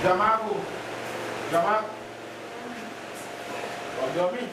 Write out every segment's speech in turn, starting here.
Jamaku. Jamak. Pode dormir?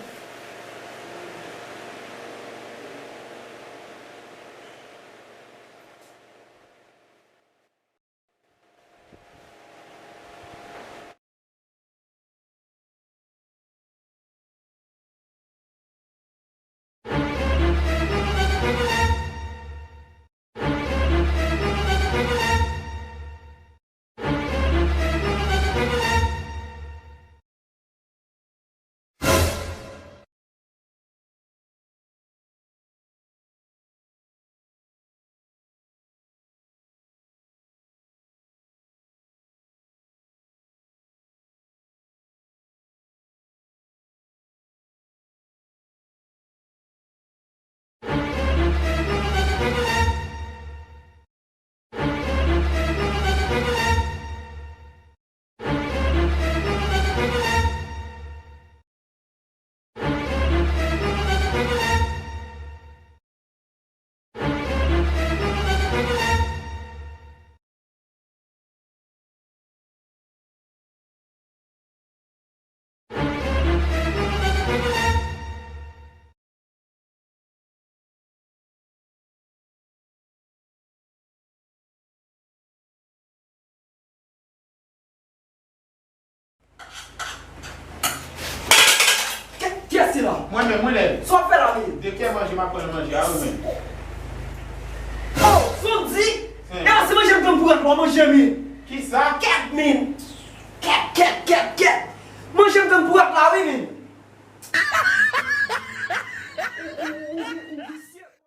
Moi-même. Só pela mim. De que manger ma coisa manger? Oh, Suzy! Ela se manja tão pura para manger mim. Que ça? Cat, mim. Cat. Manja tão pura para mim.